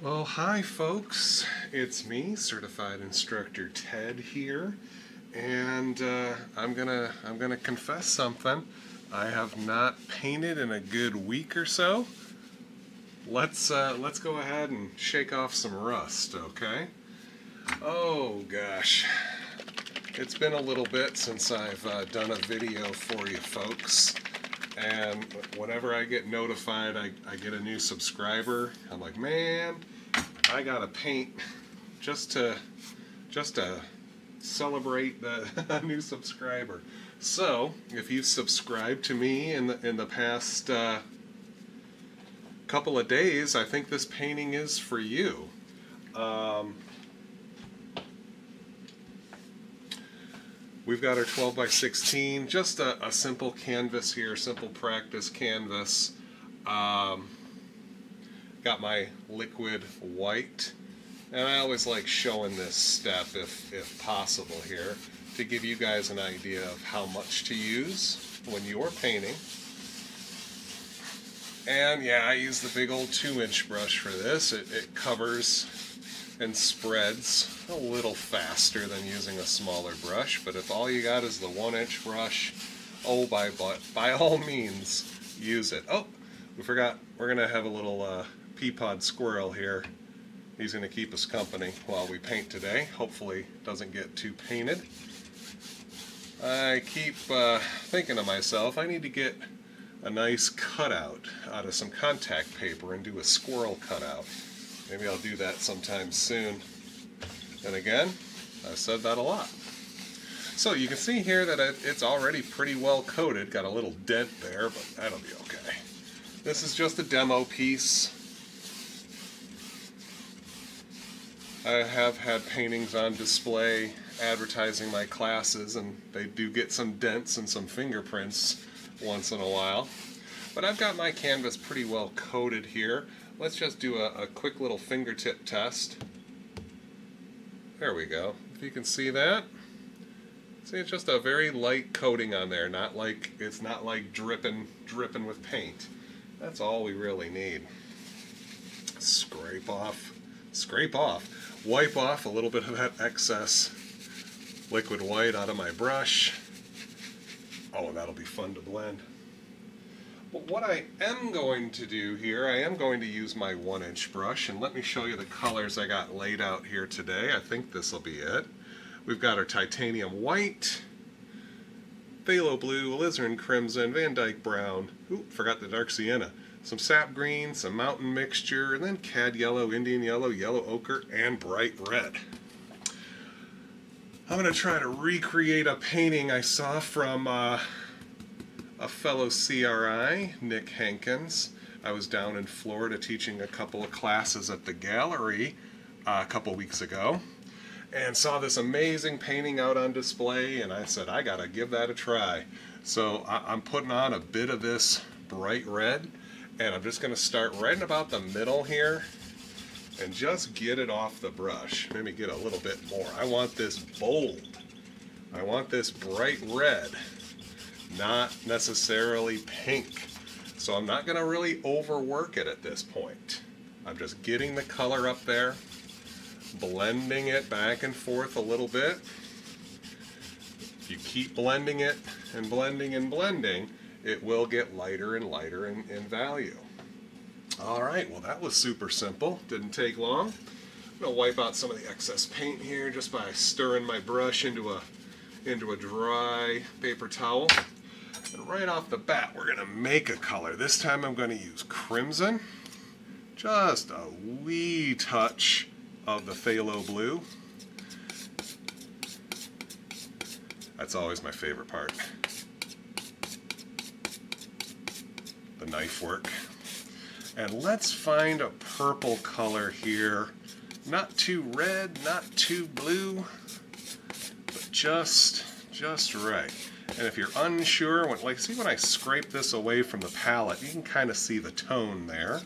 Well, hi folks. It's me, Certified Instructor Ted here, and I'm gonna confess something. I have not painted in a good week or so. Let's go ahead and shake off some rust, okay? Oh gosh, it's been a little bit since I've done a video for you folks. And whenever I get notified I get a new subscriber, I'm like, man, I gotta paint just to celebrate the new subscriber. So if you've subscribed to me in the past couple of days, I think this painting is for you. We've got our 12 by 16, just a simple canvas here, simple practice canvas. Got my liquid white, and I always like showing this step if possible here to give you guys an idea of how much to use when you're painting. And yeah, I use the big old 2-inch brush for this. It covers and spreads a little faster than using a smaller brush, but if all you got is the 1-inch brush, by all means use it. Oh, we forgot, we're gonna have a little pea-pod squirrel here. He's gonna keep us company while we paint today. Hopefully doesn't get too painted. I keep thinking to myself, I need to get a nice cutout out of some contact paper and do a squirrel cutout. Maybe I'll do that sometime soon. And again, I've said that a lot. So you can see here that it's already pretty well coated. Got a little dent there, but that'll be okay. This is just a demo piece. I have had paintings on display advertising my classes, and they do get some dents and some fingerprints once in a while. But I've got my canvas pretty well coated here. Let's just do a quick little fingertip test. There we go. If you can see that. See, it's just a very light coating on there. It's not like dripping with paint. That's all we really need. Scrape off, wipe off a little bit of that excess liquid white out of my brush. Oh, that'll be fun to blend. But what I am going to do here, I am going to use my 1-inch brush, and let me show you the colors I got laid out here today. I think this will be it. We've got our titanium white, phthalo blue, alizarin crimson, Van Dyke brown, ooh, forgot the dark sienna, some sap green, some mountain mixture, and then cad yellow, Indian yellow, yellow ochre, and bright red. I'm going to try to recreate a painting I saw from a fellow CRI, Nick Hankins. I was down in Florida teaching a couple of classes at the gallery a couple weeks ago, and saw this amazing painting out on display, and I said, I gotta give that a try. So I'm putting on a bit of this bright red, and I'm just gonna start right in about the middle here and just get it off the brush. Maybe get a little bit more. I want this bold. I want this bright red, not necessarily pink. So I'm not gonna really overwork it at this point. I'm just getting the color up there, blending it back and forth a little bit. If you keep blending it and blending and blending, it will get lighter and lighter in value. All right, well that was super simple, didn't take long. I'm gonna wipe out some of the excess paint here just by stirring my brush into a dry paper towel. And right off the bat, we're gonna make a color. This time I'm gonna use crimson, just a wee touch of the phthalo blue. That's always my favorite part. The knife work. And let's find a purple color here. Not too red, not too blue, but just right. And if you're unsure, see when I scrape this away from the palette, you can kind of see the tone there.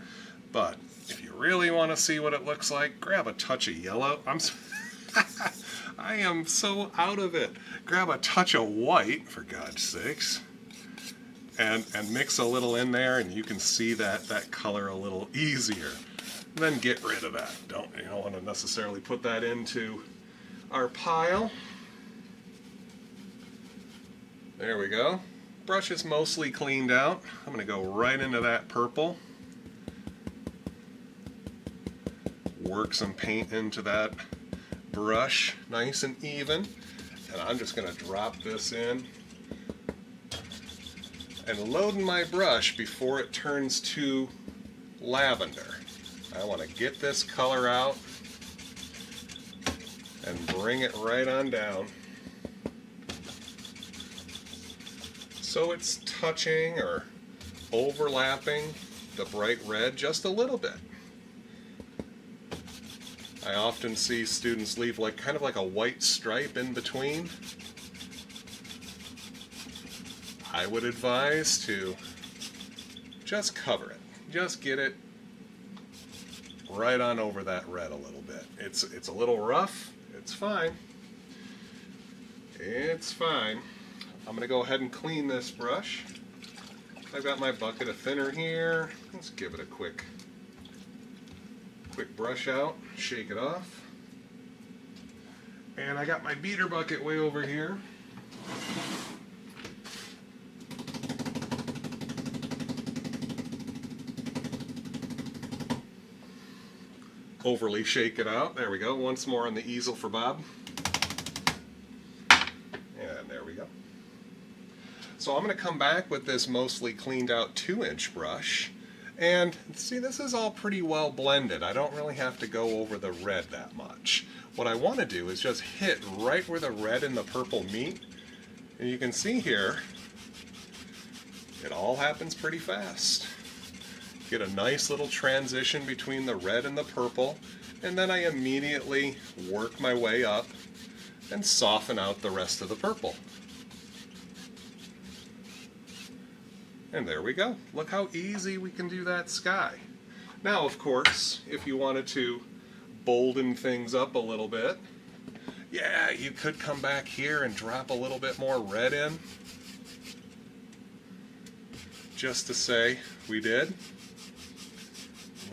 But if you really want to see what it looks like, grab a touch of yellow. I am so out of it. Grab a touch of white, for God's sakes. and mix a little in there, and you can see that color a little easier. Then get rid of that. You don't want to necessarily put that into our pile. There we go. Brush is mostly cleaned out. I'm going to go right into that purple. Work some paint into that brush nice and even. And I'm just going to drop this in and load my brush before it turns to lavender. I want to get this color out and bring it right on down so it's touching or overlapping the bright red just a little bit. I often see students leave kind of like a white stripe in between. I would advise to just cover it. Just get it right on over that red a little bit. It's a little rough. It's fine. It's fine. I'm going to go ahead and clean this brush. I've got my bucket of thinner here. Let's give it a quick brush out, shake it off. And I got my beater bucket way over here. Overly shake it out. There we go. Once more on the easel for Bob. And there we go. So I'm going to come back with this mostly cleaned out 2-inch brush. And see, this is all pretty well blended. I don't really have to go over the red that much. What I want to do is just hit right where the red and the purple meet. And you can see here, it all happens pretty fast. Get a nice little transition between the red and the purple, and then I immediately work my way up and soften out the rest of the purple. And there we go. Look how easy we can do that sky. Now, of course, if you wanted to bolden things up a little bit, yeah, you could come back here and drop a little bit more red in, just to say we did.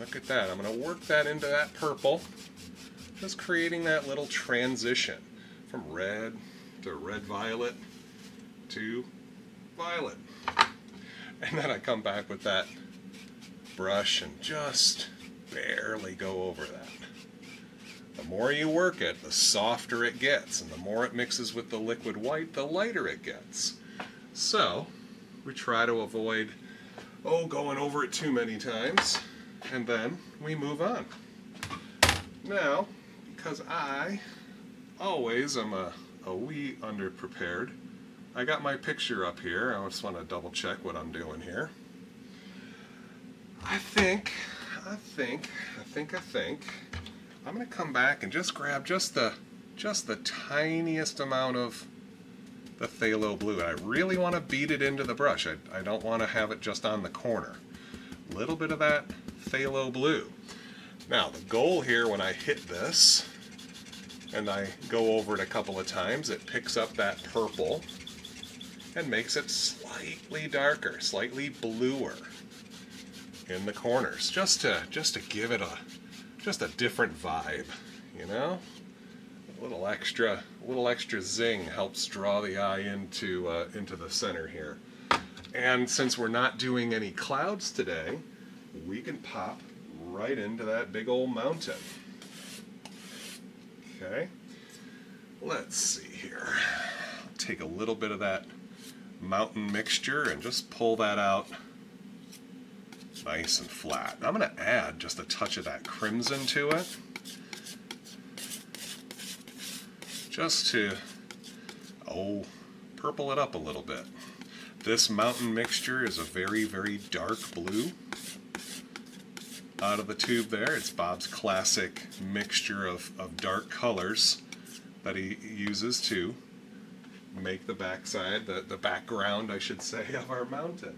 Look at that. I'm going to work that into that purple, just creating that little transition from red to red-violet to violet. And then I come back with that brush and just barely go over that. The more you work it, the softer it gets, and the more it mixes with the liquid white, the lighter it gets. So we try to avoid going over it too many times. And then we move on. Now, because I always am a wee underprepared, I got my picture up here. I just want to double check what I'm doing here. I think I'm going to come back and just grab just the tiniest amount of the phthalo blue. And I really want to beat it into the brush. I don't want to have it just on the corner. A little bit of that phthalo blue. Now the goal here, when I hit this and I go over it a couple of times, it picks up that purple and makes it slightly darker, slightly bluer in the corners, just to give it a different vibe, you know. A little extra zing helps draw the eye into the center here. And since we're not doing any clouds today, we can pop right into that big old mountain. Okay, let's see here. Take a little bit of that mountain mixture and just pull that out nice and flat. I'm going to add just a touch of that crimson to it, just to purple it up a little bit. This mountain mixture is a very, very dark blue. Out of the tube there, it's Bob's classic mixture of dark colors that he uses to make the backside, the background, I should say, of our mountain.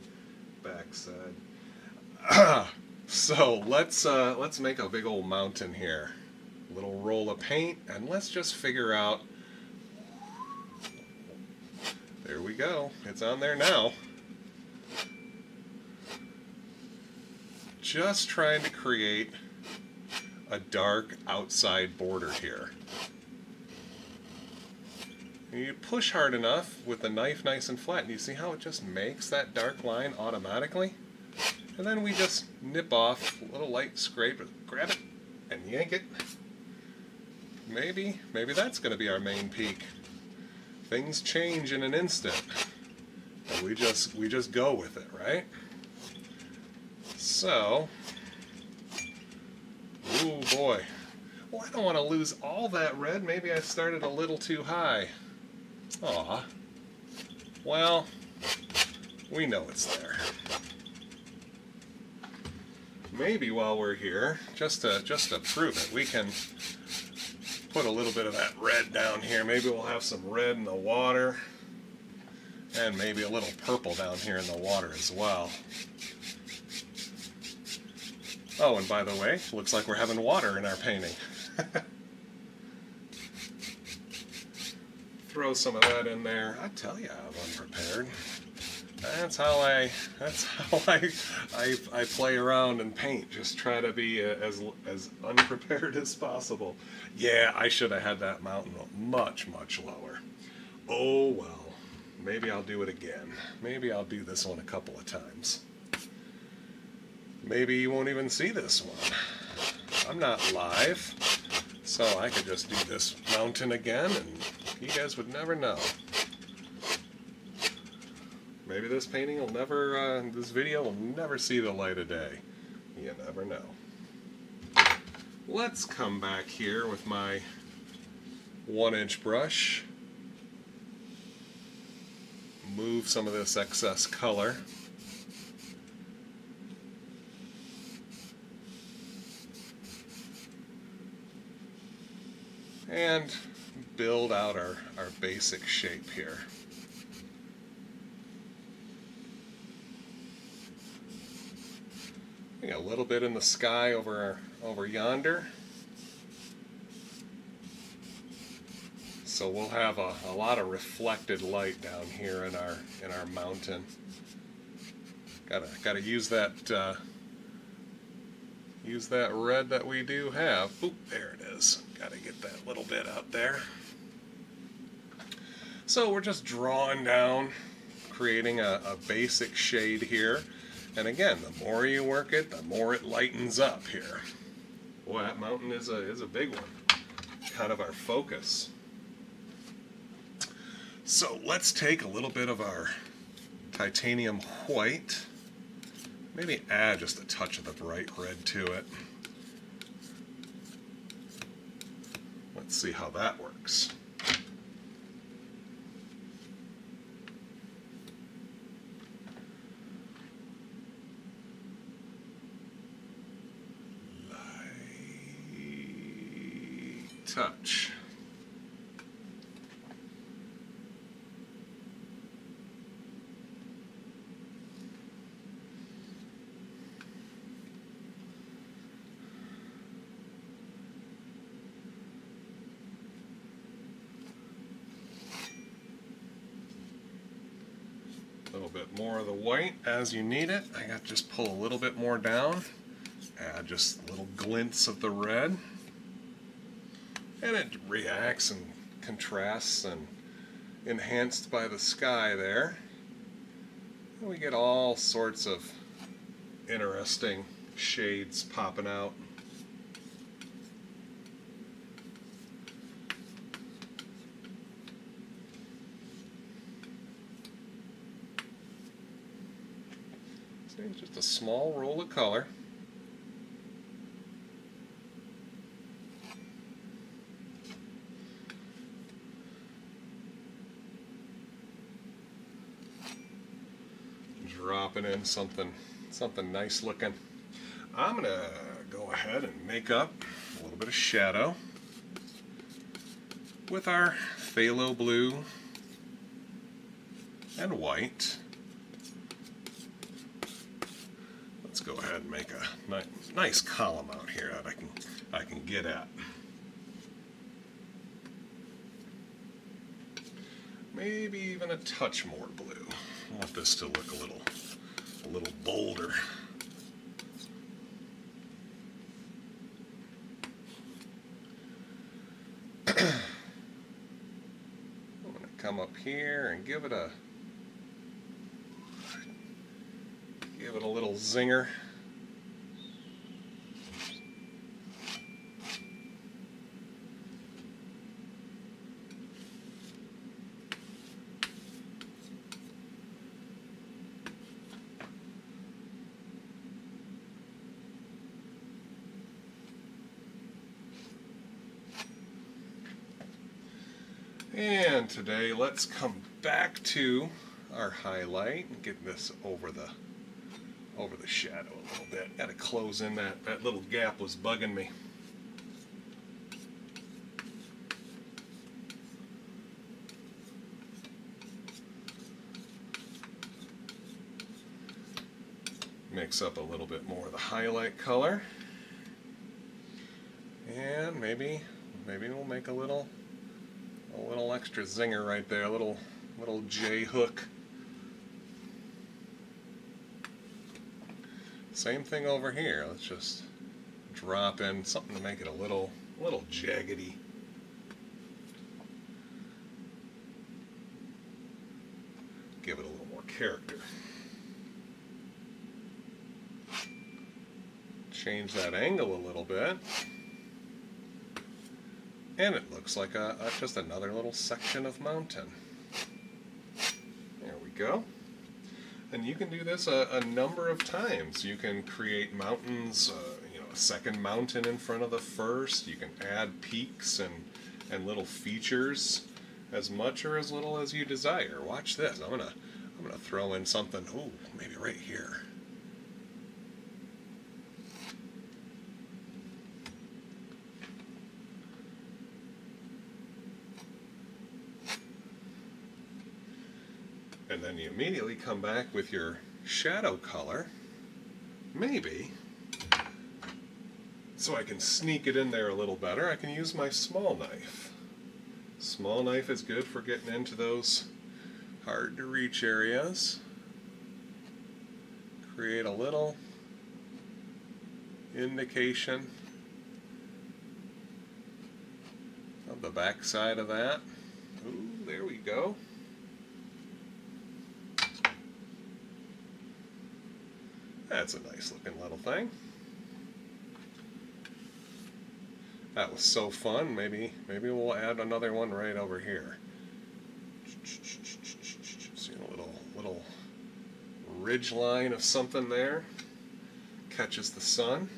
Backside. So let's make a big old mountain here. A little roll of paint, and let's just figure out. There we go. It's on there now. just trying to create a dark outside border here. You push hard enough with the knife nice and flat, and you see how it just makes that dark line automatically? And then we just nip off a little light scrape, grab it, and yank it. Maybe that's going to be our main peak. Things change in an instant, and we just go with it, right? So, ooh boy. Well, I don't want to lose all that red. Maybe I started a little too high. Aw. Well, we know it's there. Maybe while we're here, just to prove it, we can put a little bit of that red down here. Maybe we'll have some red in the water, and maybe a little purple down here in the water as well. Oh, and by the way, looks like we're having water in our painting. Throw some of that in there. I tell you, I'm unprepared. That's how I play around and paint. Just try to be as unprepared as possible. Yeah, I should have had that mountain much lower. Oh well. Maybe I'll do it again. Maybe I'll do this one a couple of times. Maybe you won't even see this one. I'm not live, so I could just do this mountain again and you guys would never know. Maybe this painting will never, this video will never see the light of day. You never know. Let's come back here with my 1-inch brush. Move some of this excess color. And build out our basic shape here. A little bit in the sky over yonder. So we'll have a lot of reflected light down here in our mountain. Gotta use that red that we do have. Oop, there it is. Gotta get that little bit out there. So we're just drawing down, creating a basic shade here. And again, the more you work it, the more it lightens up here. Boy, that mountain is a big one. Kind of our focus. So let's take a little bit of our titanium white. Maybe add just a touch of the bright red to it. Let's see how that works. Touch. A little bit more of the white as you need it. I got to just pull a little bit more down. Add just little glints of the red. And it reacts and contrasts and enhanced by the sky there. And we get all sorts of interesting shades popping out. So just a small roll of color. Dropping in something nice looking. I'm gonna go ahead and make up a little bit of shadow with our phthalo blue and white. Let's go ahead and make a nice column out here that I can get at. Maybe even a touch more blue. I want this to look a little bolder. going to come up here and give it a little zinger. And today, let's come back to our highlight and get this over the shadow a little bit. Got to close in that little gap was bugging me. Mix up a little bit more of the highlight color, and maybe we'll make a little extra zinger right there, a little J hook. Same thing over here. Let's just drop in something to make it a little jaggedy. Give it a little more character. Change that angle a little bit. And it looks like just another little section of mountain. There we go. And you can do this a number of times. You can create mountains, a second mountain in front of the first. You can add peaks and little features, as much or as little as you desire. Watch this. I'm gonna throw in something. Ooh, maybe right here. And then you immediately come back with your shadow color, maybe, so I can sneak it in there a little better. I can use my small knife. Small knife is good for getting into those hard to reach areas. Create a little indication of the back side of that. Ooh, there we go. That's a nice looking little thing. That was so fun. Maybe we'll add another one right over here. See a little ridge line of something there. Catches the sun.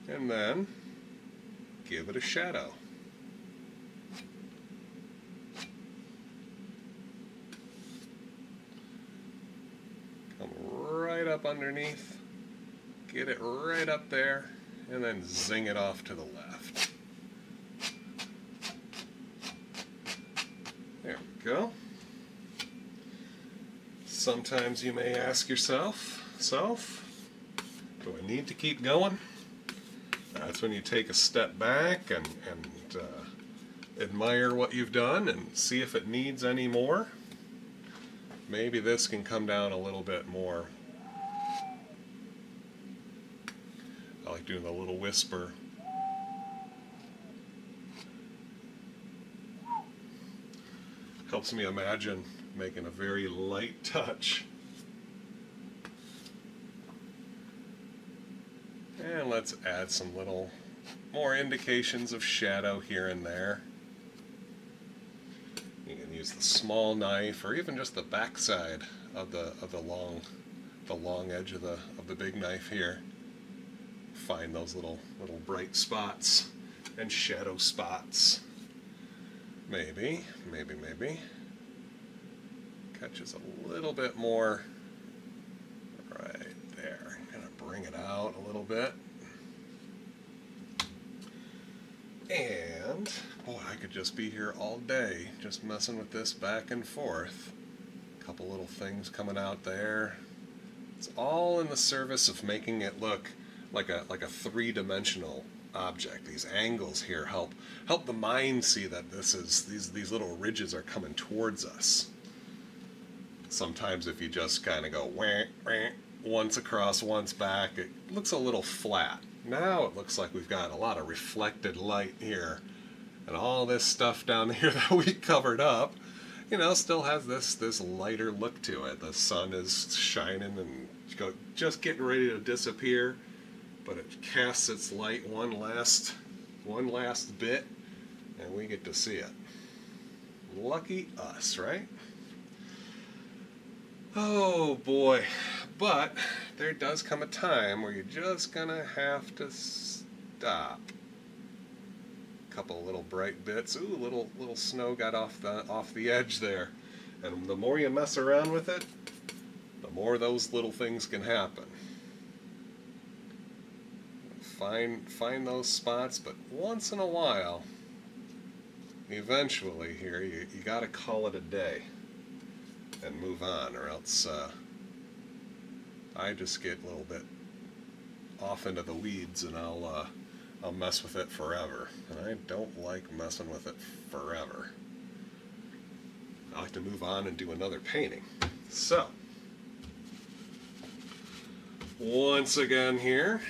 And then give it a shadow. Right up underneath, get it right up there, and then zing it off to the left. There we go. Sometimes you may ask yourself, do I need to keep going? That's when you take a step back and admire what you've done and see if it needs any more. Maybe this can come down a little bit more. I like doing the little whisper. Helps me imagine making a very light touch. And let's add some little more indications of shadow here and there. You can use the small knife or even just the backside of the long edge of the big knife here. Find those little bright spots and shadow spots. Maybe catches a little bit more right there. Gonna bring it out a little bit. And boy, I could just be here all day just messing with this back and forth. A couple little things coming out there. It's all in the service of making it look like a three-dimensional object. These angles here help the mind see that these little ridges are coming towards us. Sometimes if you just kind of go wah, wah, once across, once back, it looks a little flat. Now it looks like we've got a lot of reflected light here. And all this stuff down here that we covered up, still has this lighter look to it. The sun is shining and just getting ready to disappear, but it casts its light one last bit, and we get to see it. Lucky us, right? Oh boy. But there does come a time where you're just gonna have to stop. A couple of little bright bits. Ooh, little snow got off the edge there. And the more you mess around with it, the more those little things can happen. Find those spots, but once in a while, eventually here, you gotta call it a day and move on, or else I just get a little bit off into the weeds, and I'll mess with it forever. And I don't like messing with it forever. I like to move on and do another painting. So, once again here,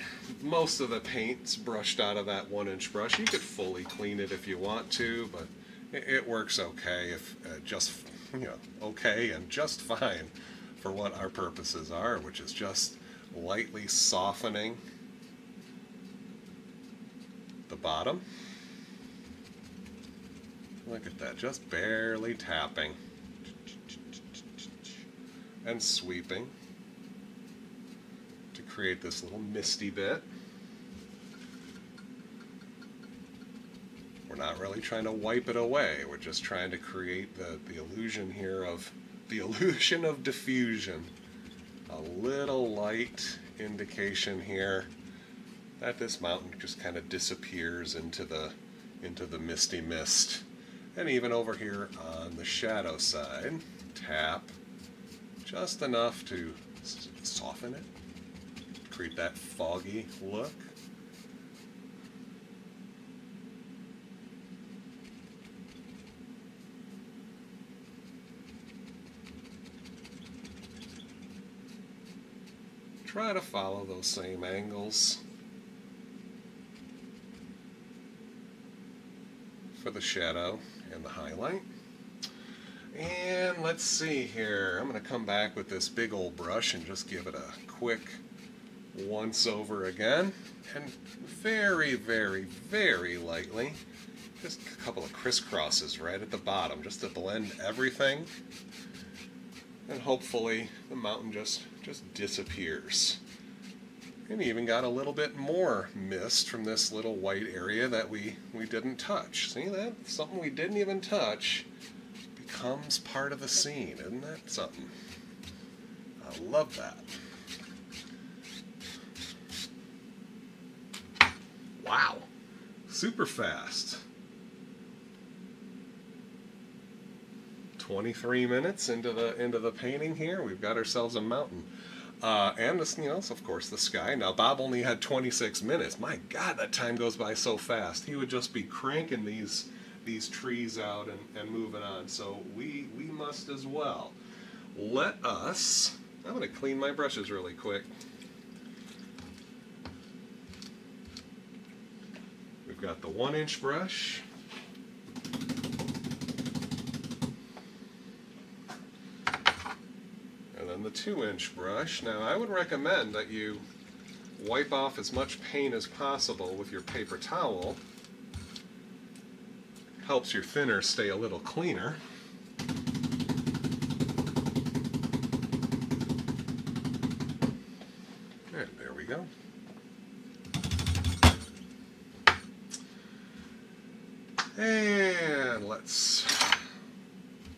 most of the paint's brushed out of that 1-inch brush. You could fully clean it if you want to, but it works okay, if okay and just fine for what our purposes are, which is just lightly softening the bottom. Look at that, just barely tapping and sweeping to create this little misty bit. We're not really trying to wipe it away. We're just trying to create the illusion here of diffusion. A little light indication here that this mountain just kind of disappears into the misty mist. And even over here on the shadow side, tap just enough to soften it, create that foggy look. Try to follow those same angles for the shadow and the highlight. And let's see here. I'm going to come back with this big old brush and just give it a quick once over again. And very, very, very lightly, just a couple of crisscrosses right at the bottom just to blend everything. And hopefully the mountain just disappears. And we even got a little bit more mist from this little white area that we didn't touch. See that? Something we didn't even touch becomes part of the scene. Isn't that something? I love that. Wow. Super fast. 23 minutes into the painting here, we've got ourselves a mountain. And this, of course, the sky. Now, Bob only had 26 minutes. My God, that time goes by so fast. He would just be cranking these trees out and moving on. So we must as well. Let us, I'm going to clean my brushes really quick. We've got the 1-inch brush. And then the 2-inch brush. Now, I would recommend that you wipe off as much paint as possible with your paper towel. Helps your thinner stay a little cleaner. And there we go. And let's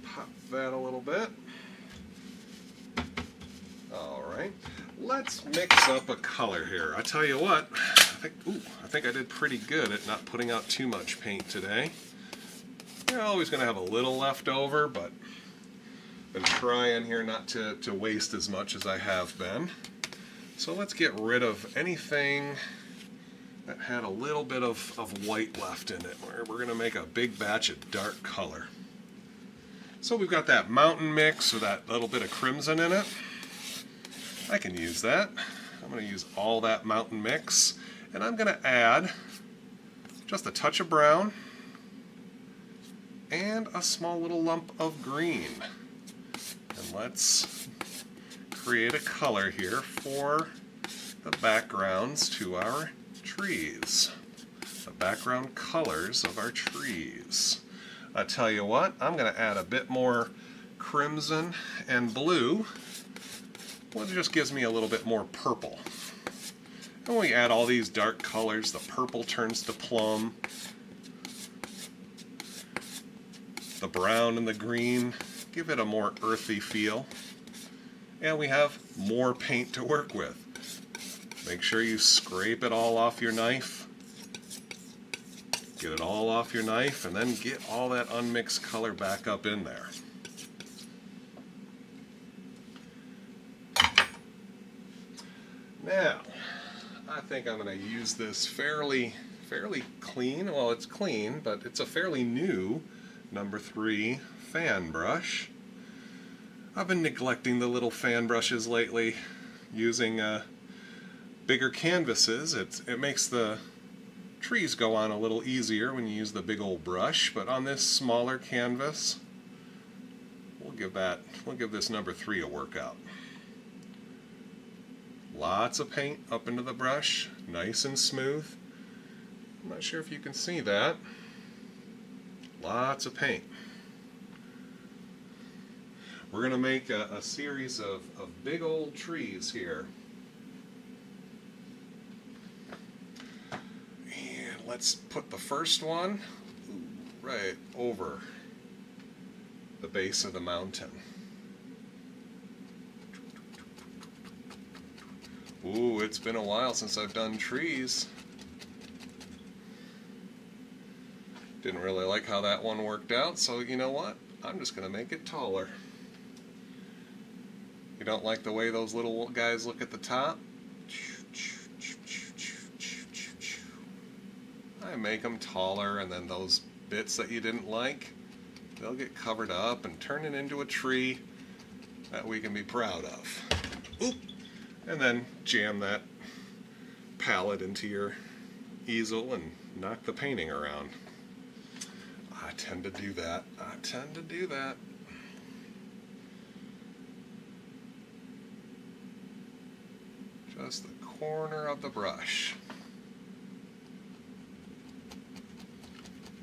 pop that a little bit. Alright, let's mix up a color here. I tell you what, I think I did pretty good at not putting out too much paint today. You're always going to have a little left over, but been trying here not to waste as much as I have been. So let's get rid of anything that had a little bit of white left in it. We're going to make a big batch of dark color. So we've got that mountain mix with that little bit of crimson in it. I can use that. I'm going to use all that mountain mix. And I'm going to add just a touch of brown and a small little lump of green. And let's create a color here for the backgrounds to our trees. The background colors of our trees. I tell you what, I'm going to add a bit more crimson and blue. Well, it just gives me a little bit more purple. And when we add all these dark colors, the purple turns to plum. The brown and the green give it a more earthy feel. And we have more paint to work with. Make sure you scrape it all off your knife. Get it all off your knife and then get all that unmixed color back up in there. Now, I think I'm going to use this fairly clean, well it's clean, but it's a fairly new number 3 fan brush. I've been neglecting the little fan brushes lately, using bigger canvases. It makes the trees go on a little easier when you use the big old brush, but on this smaller canvas, we'll give this number 3 a workout. Lots of paint up into the brush, nice and smooth. I'm not sure if you can see that. Lots of paint. We're going to make a series of big old trees here. And let's put the first one right over the base of the mountain. Ooh, it's been a while since I've done trees. Didn't really like how that one worked out, so you know what? I'm just going to make it taller. You don't like the way those little guys look at the top? I make them taller, and then those bits that you didn't like, they'll get covered up and turn it into a tree that we can be proud of. Oop! And then jam that palette into your easel and knock the painting around. I tend to do that. Just the corner of the brush.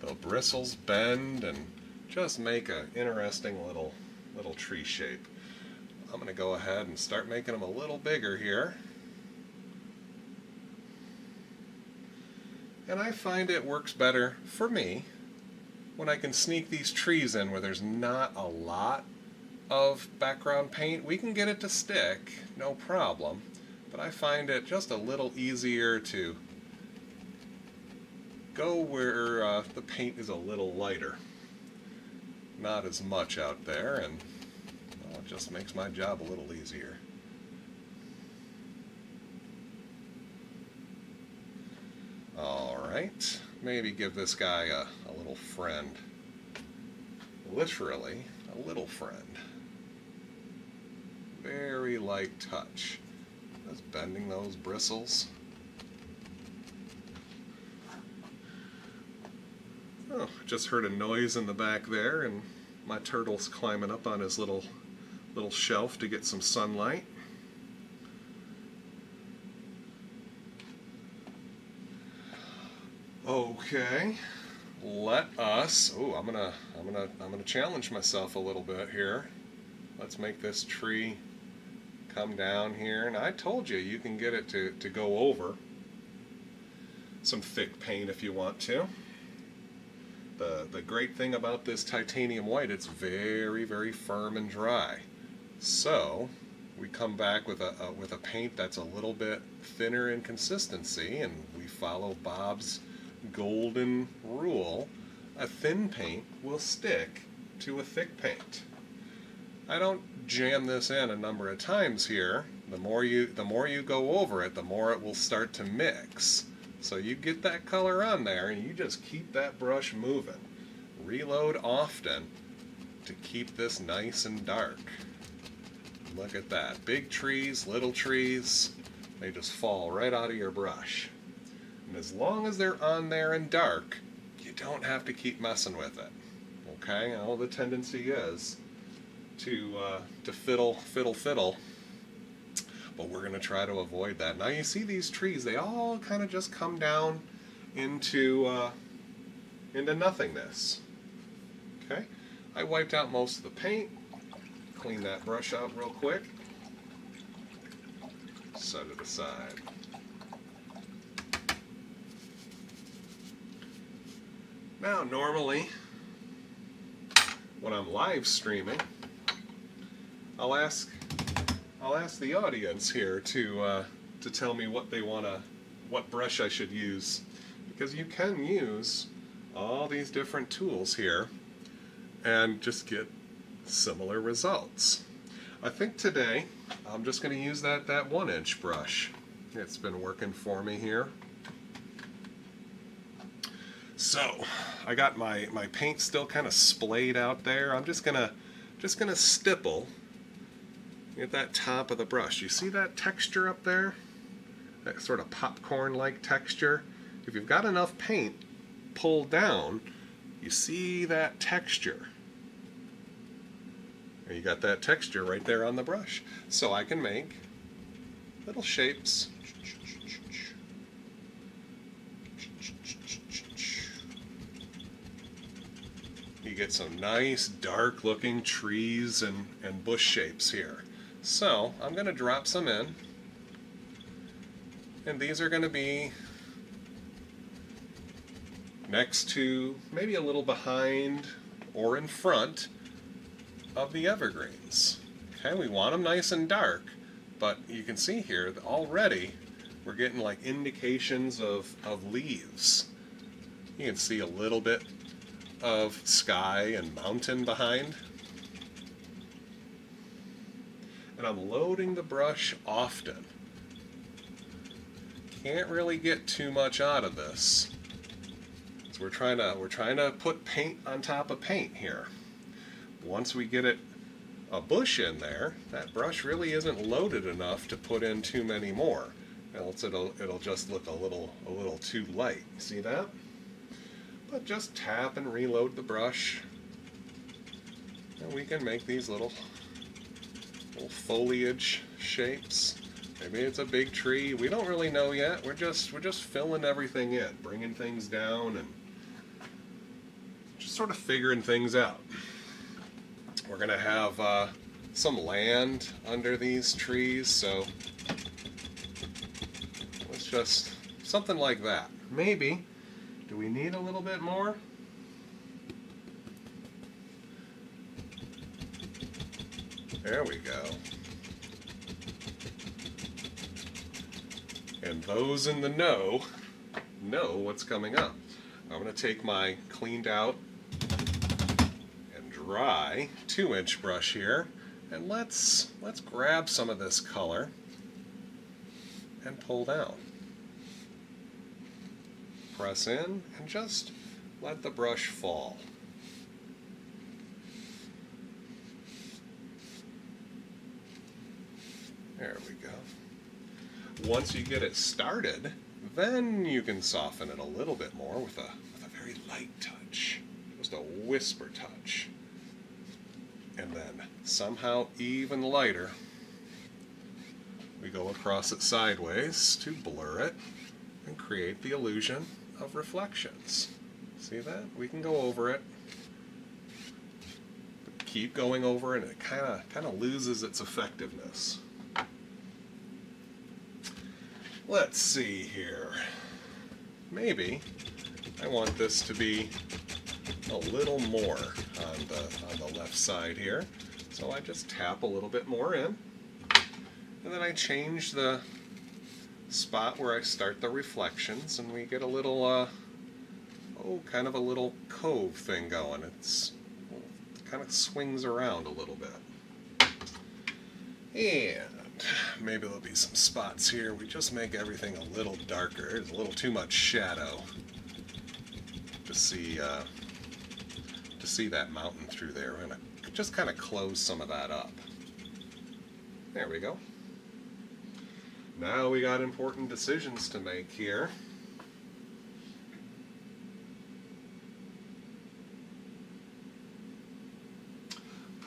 The bristles bend and just make an interesting little tree shape. I'm going to go ahead and start making them a little bigger here. And I find it works better for me when I can sneak these trees in where there's not a lot of background paint. We can get it to stick, no problem, but I find it just a little easier to go where the paint is a little lighter. Not as much out there, and well, it just makes my job a little easier. Alright, maybe give this guy a little friend. Literally, a little friend. Very light touch. Just bending those bristles. Oh, just heard a noise in the back there, and my turtle's climbing up on his little shelf to get some sunlight. Okay, let us. Oh, I'm gonna challenge myself a little bit here. Let's make this tree come down here, and I told you you can get it to go over some thick paint if you want to. The great thing about this titanium white, it's very, very firm and dry. So we come back with a paint that's a little bit thinner in consistency, and we follow Bob's golden rule. A thin paint will stick to a thick paint. I don't jam this in a number of times here. The more you go over it, the more it will start to mix. So you get that color on there and you just keep that brush moving. Reload often to keep this nice and dark. Look at that. Big trees, little trees, they just fall right out of your brush. And as long as they're on there and dark, you don't have to keep messing with it. Okay? All the tendency is to fiddle, but we're going to try to avoid that. Now you see these trees, they all kind of just come down into nothingness. Okay? I wiped out most of the paint, clean that brush out real quick, set it aside. Now normally, when I'm live streaming, I'll ask the audience here to tell me what brush I should use, because you can use all these different tools here and just get similar results. I think today I'm just going to use that 1-inch brush. It's been working for me here. So I got my paint still kind of splayed out there. I'm just gonna stipple at that top of the brush. You see that texture up there? That sort of popcorn-like texture? If you've got enough paint pulled down, you see that texture. And you got that texture right there on the brush. So I can make little shapes. You get some nice dark looking trees and bush shapes here. So I'm going to drop some in, and these are going to be next to, maybe a little behind or in front of the evergreens. Okay, we want them nice and dark, but you can see here that already we're getting like indications of leaves. You can see a little bit of sky and mountain behind. And I'm loading the brush often. Can't really get too much out of this. So we're trying to put paint on top of paint here. Once we get a bush in there, that brush really isn't loaded enough to put in too many more. Else it'll just look a little too light. See that? But just tap and reload the brush, and we can make these little foliage shapes. Maybe it's a big tree. We don't really know yet. We're just filling everything in, bringing things down, and just sort of figuring things out. We're gonna have some land under these trees, so let's just something like that. Maybe. Do we need a little bit more? There we go. And those in the know what's coming up. I'm going to take my cleaned out and dry 2-inch brush here, and let's grab some of this color and pull down. Press in and just let the brush fall. There we go. Once you get it started, then you can soften it a little bit more with a very light touch, just a whisper touch. And then somehow even lighter, we go across it sideways to blur it and create the illusion of reflections. See that? We can go over it. Keep going over it, and it kind of loses its effectiveness. Let's see here. Maybe I want this to be a little more on the left side here. So I just tap a little bit more in, and then I change the spot where I start the reflections, and we get a little kind of a little cove thing going. It kind of swings around a little bit. And maybe there'll be some spots here. We just make everything a little darker. There's a little too much shadow to see that mountain through there. We're going to just kind of close some of that up. There we go. Now we got important decisions to make here.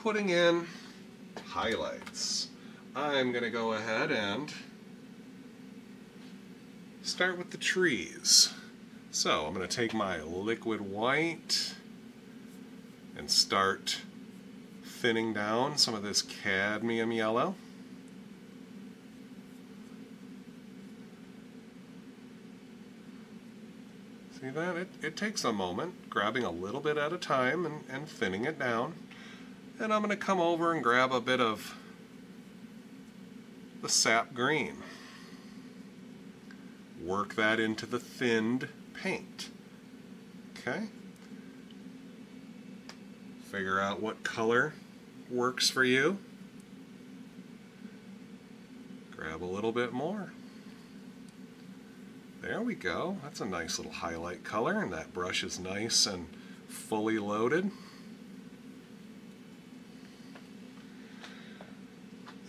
putting in highlights. I'm going to go ahead and start with the trees. So I'm going to take my liquid white and start thinning down some of this cadmium yellow. See that? It takes a moment, grabbing a little bit at a time and thinning it down. And I'm going to come over and grab a bit of the sap green. Work that into the thinned paint. Okay? Figure out what color works for you. Grab a little bit more. There we go. That's a nice little highlight color, and that brush is nice and fully loaded.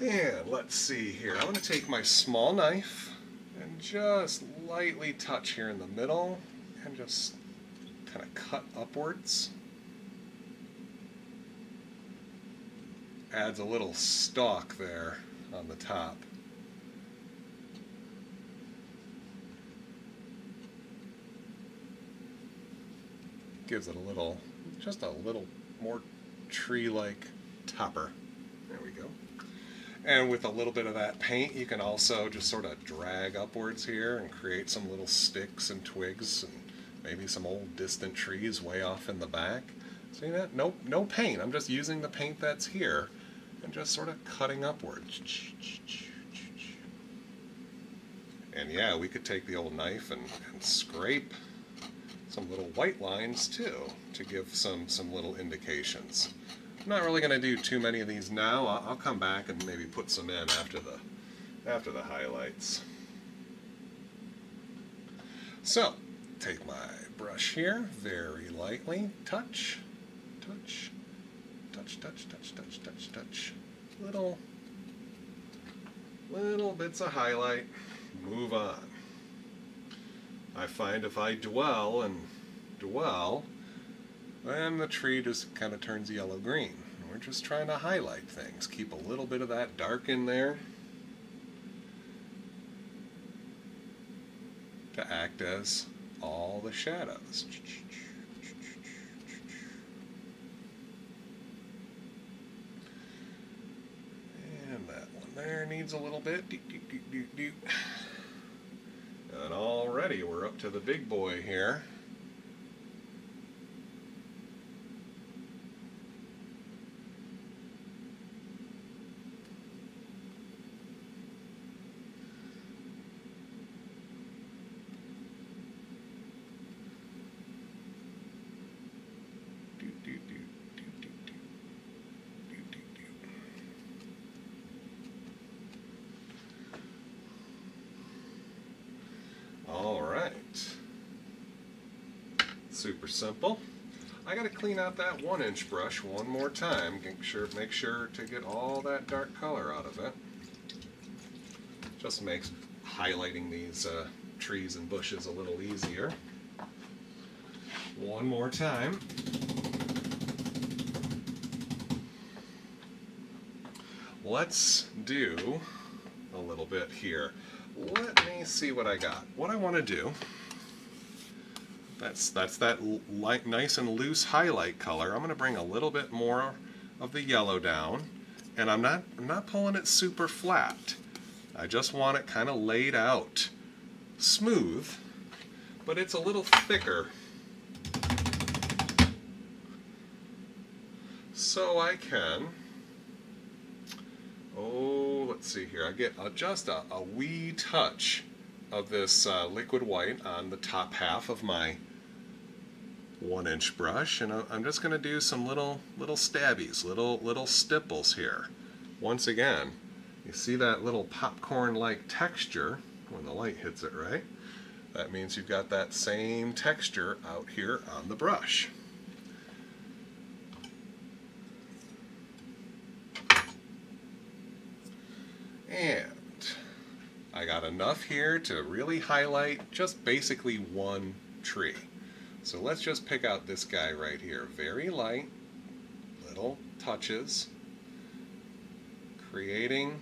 And let's see here. I'm going to take my small knife and just lightly touch here in the middle and just kind of cut upwards. Adds a little stalk there on the top. Gives it a little, just a little more tree-like topper. There we go. And with a little bit of that paint, you can also just sort of drag upwards here and create some little sticks and twigs and maybe some old distant trees way off in the back. See that? No paint. I'm just using the paint that's here and just sort of cutting upwards. And yeah, we could take the old knife and scrape some little white lines too to give some little indications. I'm not really going to do too many of these now. I'll come back and maybe put some in after the highlights. So, take my brush here, very lightly, touch, touch, touch, touch, touch, touch, touch, touch. Little bits of highlight, move on. I find if I dwell and dwell, then the tree just kind of turns yellow-green. We're just trying to highlight things. Keep a little bit of that dark in there to act as all the shadows. And that one there needs a little bit. And already we're up to the big boy here. Super simple. I got to clean out that 1-inch brush one more time. Make sure to get all that dark color out of it. Just makes highlighting these trees and bushes a little easier. One more time. Let's do a little bit here. Let me see what I got. What I want to do, that's that light, nice and loose highlight color. I'm going to bring a little bit more of the yellow down, and I'm not pulling it super flat. I just want it kind of laid out smooth, but it's a little thicker. So I can, let's see here, I get just a wee touch of this liquid white on the top half of my 1-inch brush, and I'm just going to do some little stabbies, little stipples here. Once again, you see that little popcorn-like texture when the light hits it, right? That means you've got that same texture out here on the brush. And I got enough here to really highlight just basically one tree. So let's just pick out this guy right here. Very light, little touches, creating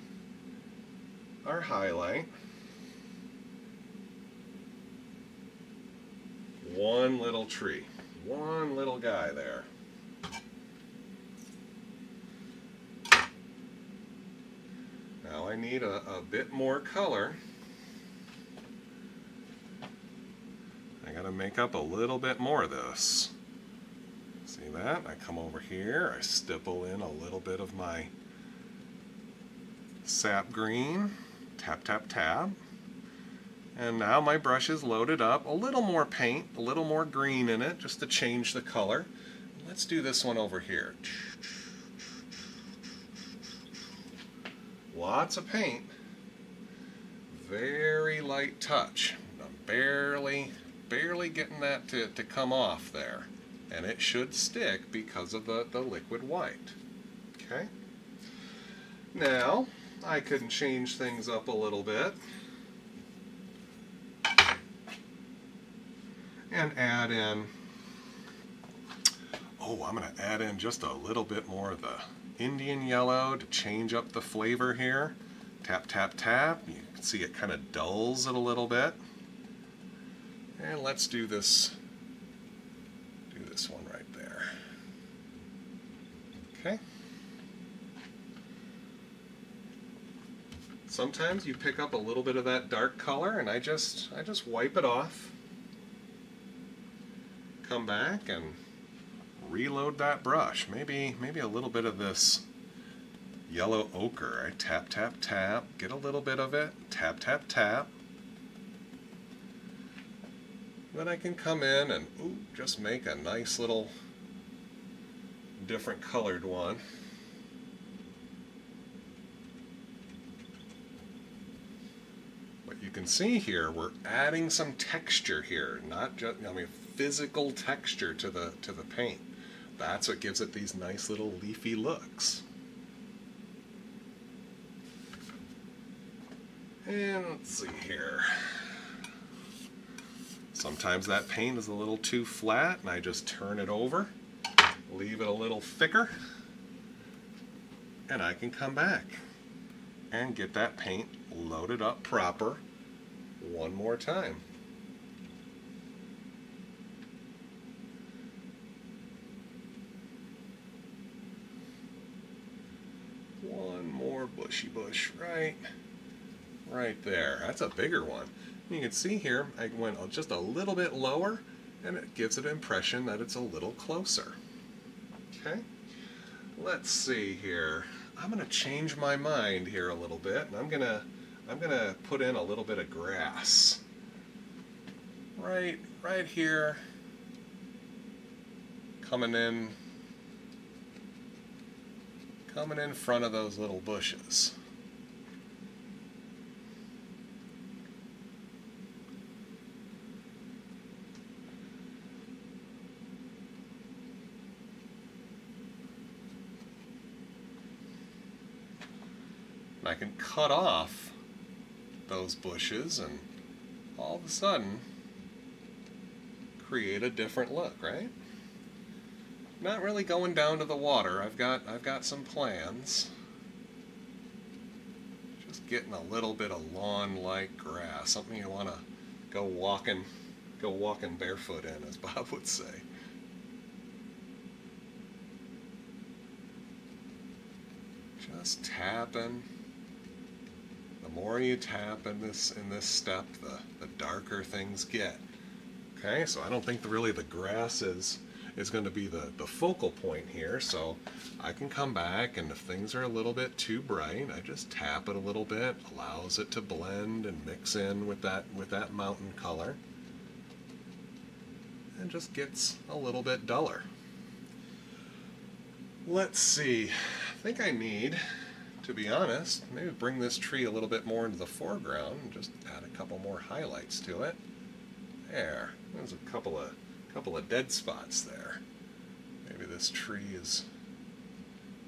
our highlight. One little tree, one little guy there. Now I need a bit more color. I gotta make up a little bit more of this. See that? I come over here, I stipple in a little bit of my sap green, tap, tap, tap. And now my brush is loaded up. A little more paint, a little more green in it, just to change the color. Let's do this one over here. Lots of paint. Very light touch. I'm barely getting that to come off there. And it should stick because of the liquid white. Okay? Now, I can change things up a little bit. And add in, I'm going to add in just a little bit more of the Indian yellow to change up the flavor here. Tap, tap, tap. You can see it kind of dulls it a little bit. And let's do this one right there. Okay. Sometimes you pick up a little bit of that dark color and I just wipe it off. Come back and reload that brush. Maybe a little bit of this yellow ochre. I tap, tap, tap, get a little bit of it, tap, tap, tap. Then I can come in and just make a nice little different colored one. But you can see here we're adding some texture here, not just physical texture to the paint. That's what gives it these nice little leafy looks. And let's see here. Sometimes that paint is a little too flat and I just turn it over, leave it a little thicker, and I can come back and get that paint loaded up proper one more time. One more bushy bush right there. That's a bigger one. You can see here I went just a little bit lower and it gives it an impression that it's a little closer. Okay, let's see here. I'm going to change my mind here a little bit and I'm gonna put in a little bit of grass right here, coming in front of those little bushes. I can cut off those bushes and all of a sudden create a different look, right? Not really going down to the water. I've got some plans. Just getting a little bit of lawn-like grass, something you want to go walking barefoot in, as Bob would say. Just tapping. The more you tap in this step, the darker things get. Okay, so I don't think really the grass is going to be the focal point here, so I can come back and if things are a little bit too bright, I just tap it a little bit, allows it to blend and mix in with that mountain color, and just gets a little bit duller. Let's see, I think I need, to be honest, maybe bring this tree a little bit more into the foreground and just add a couple more highlights to it. There's a couple of dead spots there. Maybe this tree is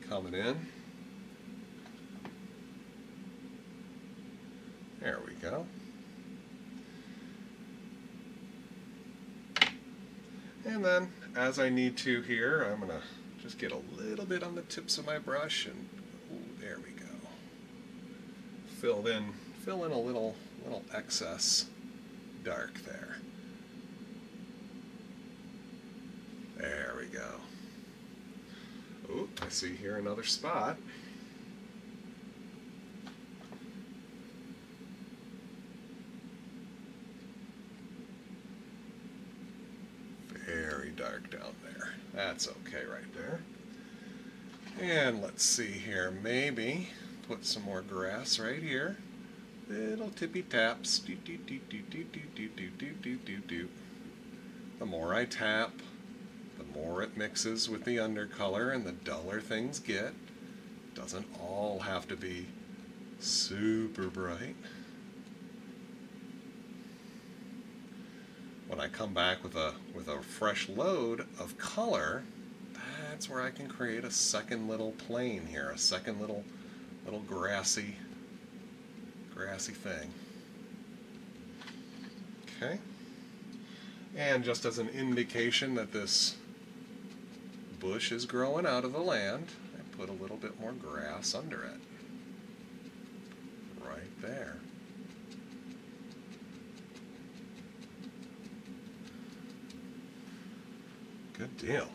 coming in. There we go. And then, as I need to here, I'm going to Just get a little bit on the tips of my brush, and ooh, there we go. Fill in a little excess dark there. There we go. Ooh, I see here another spot. Very dark down there. That's okay right there. And let's see here, maybe put some more grass right here. Little tippy taps. Do, do, do, do, do, do, do, do, do, do, do. The more I tap, the more it mixes with the undercolor and the duller things get. Doesn't all have to be super bright. When I come back with a fresh load of color, that's where I can create a second little plane here, a second little grassy thing. Okay. And just as an indication that this bush is growing out of the land, I put a little bit more grass under it. Right there. Good deal.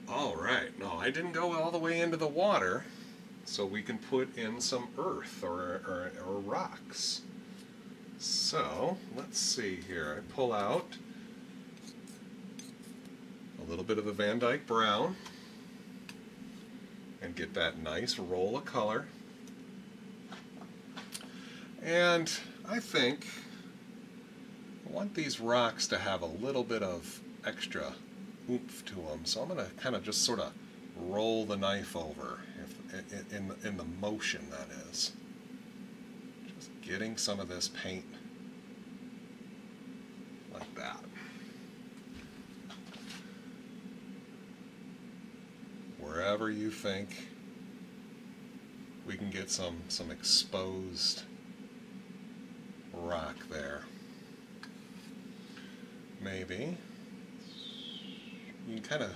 All right, no, I didn't go all the way into the water, so we can put in some earth or rocks. So, let's see here. I pull out a little bit of the Van Dyke Brown and get that nice roll of color. And I think I want these rocks to have a little bit of extra oomph to them, so I'm going to kind of just sort of roll the knife over, in the motion, that is. Just getting some of this paint like that. Wherever you think we can get some exposed rock there. Maybe you can kind of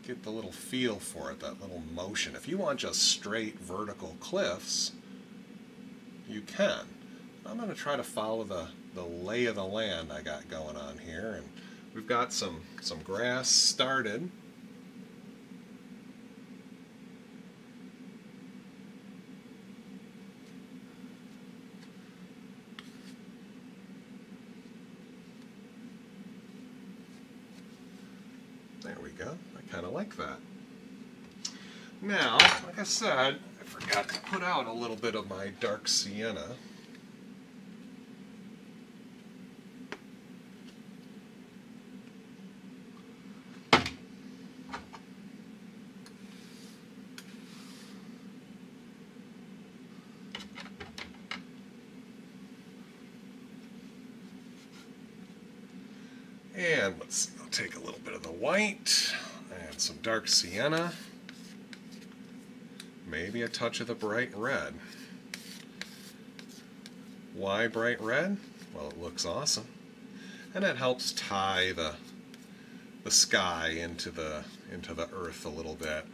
get the little feel for it, that little motion. If you want just straight vertical cliffs, you can. I'm going to try to follow the lay of the land I got going on here, and we've got some grass started. There we go. I kind of like that. Now, like I said, I forgot to put out a little bit of my dark sienna. And let's see, I'll take a little bit of the white and some dark sienna. Maybe a touch of the bright red. Why bright red? Well, it looks awesome. And it helps tie the sky into the earth a little bit.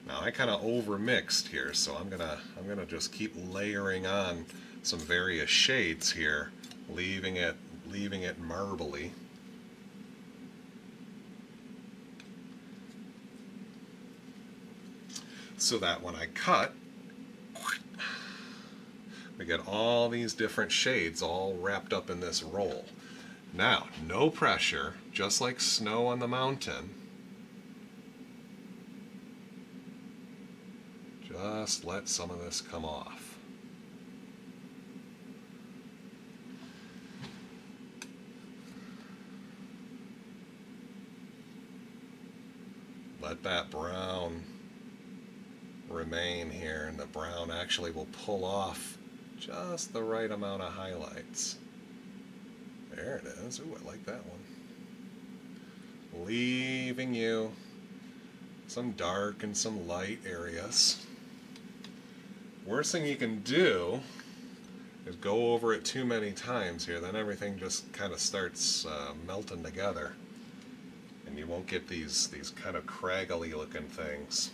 Now I kind of over mixed here, so I'm gonna just keep layering on some various shades here, leaving it marbly. So that when I cut, we get all these different shades all wrapped up in this roll. Now, no pressure, just like snow on the mountain. Just let some of this come off. Let that brown remain here, and the brown actually will pull off just the right amount of highlights. There it is. Ooh, I like that one. Leaving you some dark and some light areas. Worst thing you can do is go over it too many times here, then everything just kind of starts melting together. and you won't get these kind of craggly looking things.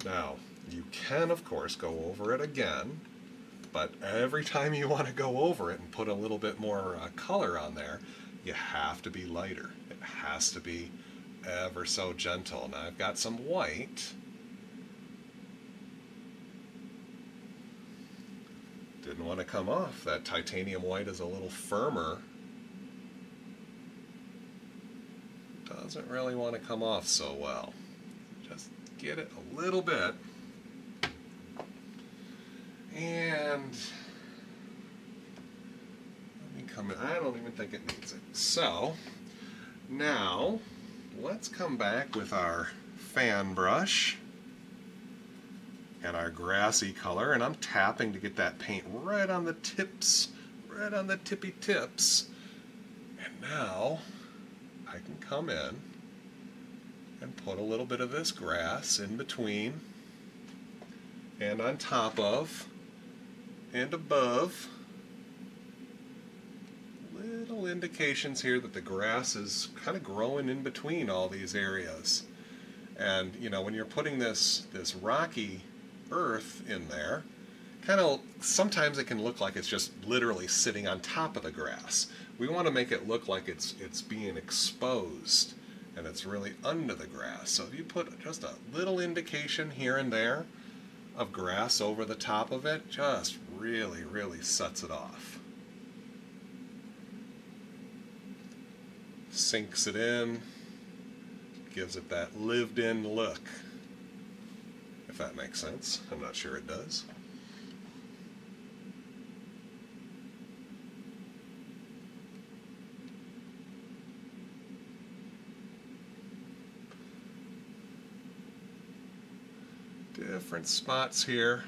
Now, you can, of course, go over it again, but every time you want to go over it and put a little bit more color on there, you have to be lighter. It has to be ever so gentle. Now I've got some white. Didn't want to come off. That titanium white is a little firmer. Doesn't really want to come off so well. Just get it a little bit. And let me come in. I don't even think it needs it. So now let's come back with our fan brush and our grassy color, and I'm tapping to get that paint right on the tips, right on the tippy tips. And now I can come in and put a little bit of this grass in between and on top of and above. Little indications here that the grass is kind of growing in between all these areas. And you know, when you're putting this rocky earth in there, kind of sometimes it can look like it's just literally sitting on top of the grass. We want to make it look like it's being exposed and it's really under the grass. So if you put just a little indication here and there of grass over the top of it, just really sets it off. Sinks it in, gives it that lived-in look, if that makes sense. I'm not sure it does. Different spots here.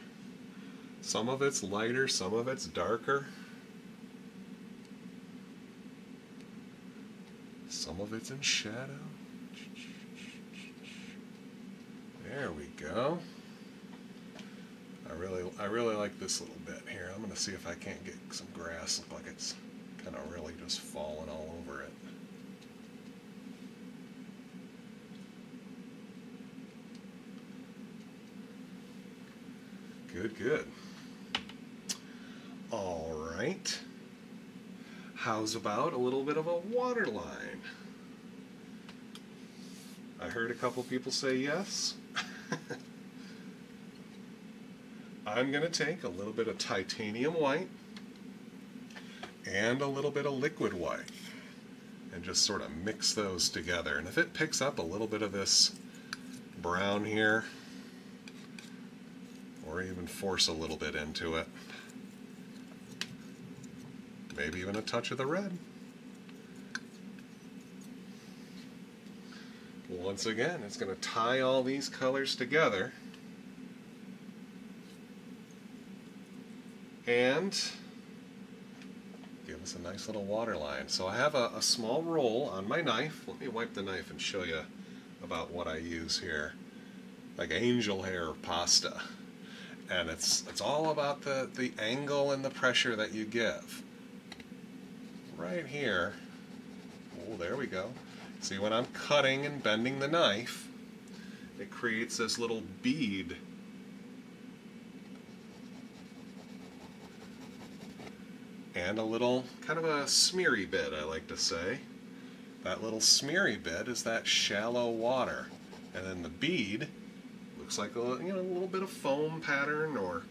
Some of it's lighter, some of it's darker. Some of it's in shadow. There we go. I really like this little bit here. I'm going to see if I can't get some grass. Look like it's kind of really just falling all over it. Good. All right. How's about a little bit of a water line? I heard a couple people say yes. I'm going to take a little bit of titanium white and a little bit of liquid white and just sort of mix those together. And if it picks up a little bit of this brown here, or even force a little bit into it, maybe even a touch of the red. Once again, it's going to tie all these colors together and give us a nice little water line. So I have a small roll on my knife. Let me wipe the knife and show you about what I use here. Like angel hair pasta. And it's all about the angle and the pressure that you give. Right here, oh, there we go. See, when I'm cutting and bending the knife, it creates this little bead. And a little, kind of a smeary bit, I like to say. That little smeary bit is that shallow water. And then the bead looks like a little bit of foam pattern or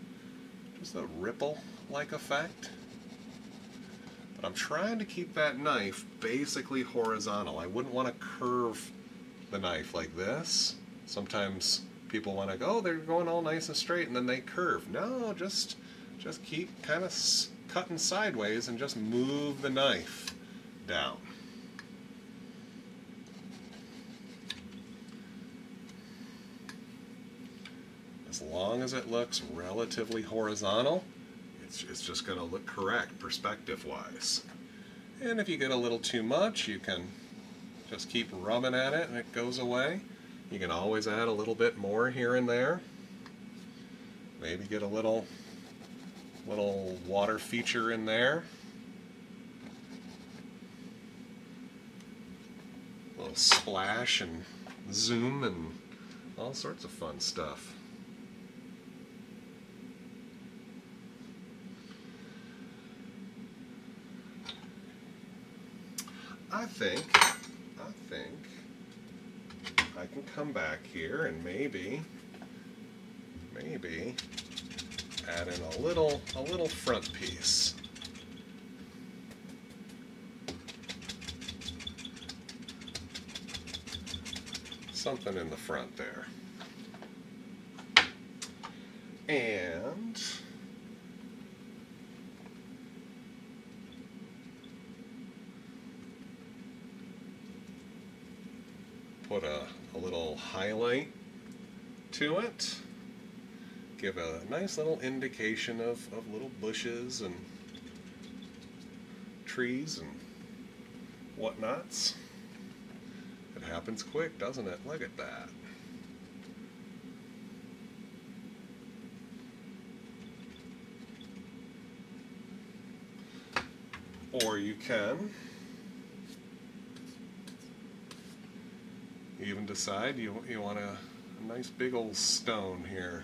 just a ripple-like effect. But I'm trying to keep that knife basically horizontal. I wouldn't want to curve the knife like this. Sometimes people want to go, oh, they're going all nice and straight, and then they curve. No, just keep kind of cutting sideways and just move the knife down. As long as it looks relatively horizontal, it's just going to look correct perspective-wise. And if you get a little too much, you can just keep rubbing at it and it goes away. You can always add a little bit more here and there. Maybe get a little water feature in there. A little It'll splash and zoom and all sorts of fun stuff. I think I can come back here and maybe add in a little front piece. Something in the front there. And put a little highlight to it. Give a nice little indication of little bushes and trees and whatnots. It happens quick, doesn't it? Look at that. Or you can even decide you want a nice big old stone here.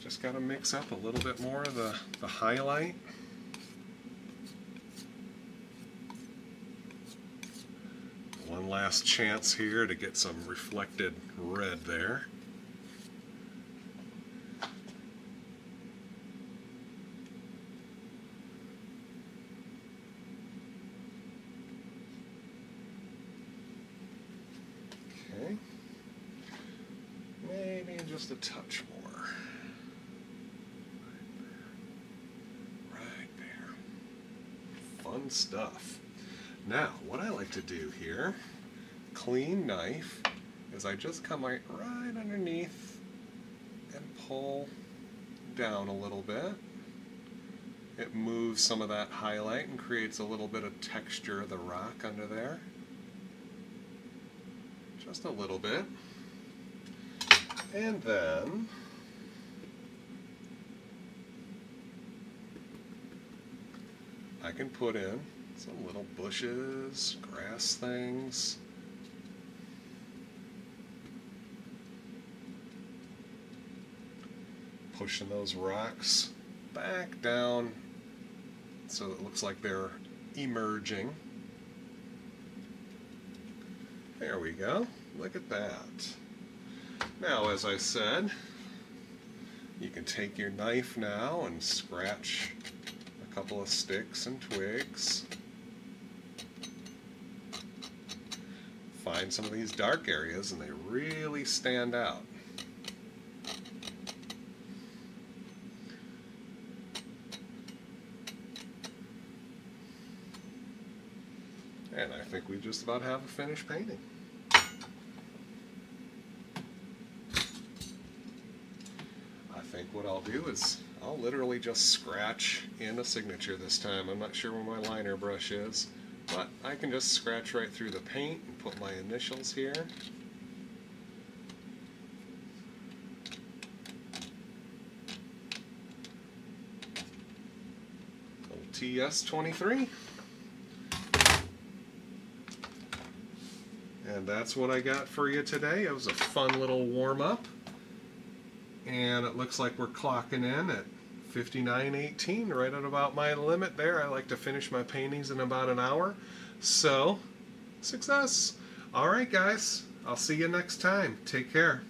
Just got to mix up a little bit more of the highlight. One last chance here to get some reflected red there. Okay. Maybe just a touch more. Right there. Fun stuff. Now, what I like to do here, clean knife, is I just come right underneath and pull down a little bit. It moves some of that highlight and creates a little bit of texture of the rock under there. Just a little bit. And then I can put in some little bushes, grass things. Pushing those rocks back down so it looks like they're emerging. There we go. Look at that. Now, as I said, you can take your knife now and scratch a couple of sticks and twigs. Find some of these dark areas and they really stand out. And I think we just about have a finished painting. I think what I'll do is I'll literally just scratch in a signature this time. I'm not sure where my liner brush is, but I can just scratch right through the paint and put my initials here. Little TS23. And that's what I got for you today. It was a fun little warm-up. And it looks like we're clocking in at 59:18, right at about my limit there. I like to finish my paintings in about an hour. So, success. All right, guys. I'll see you next time. Take care.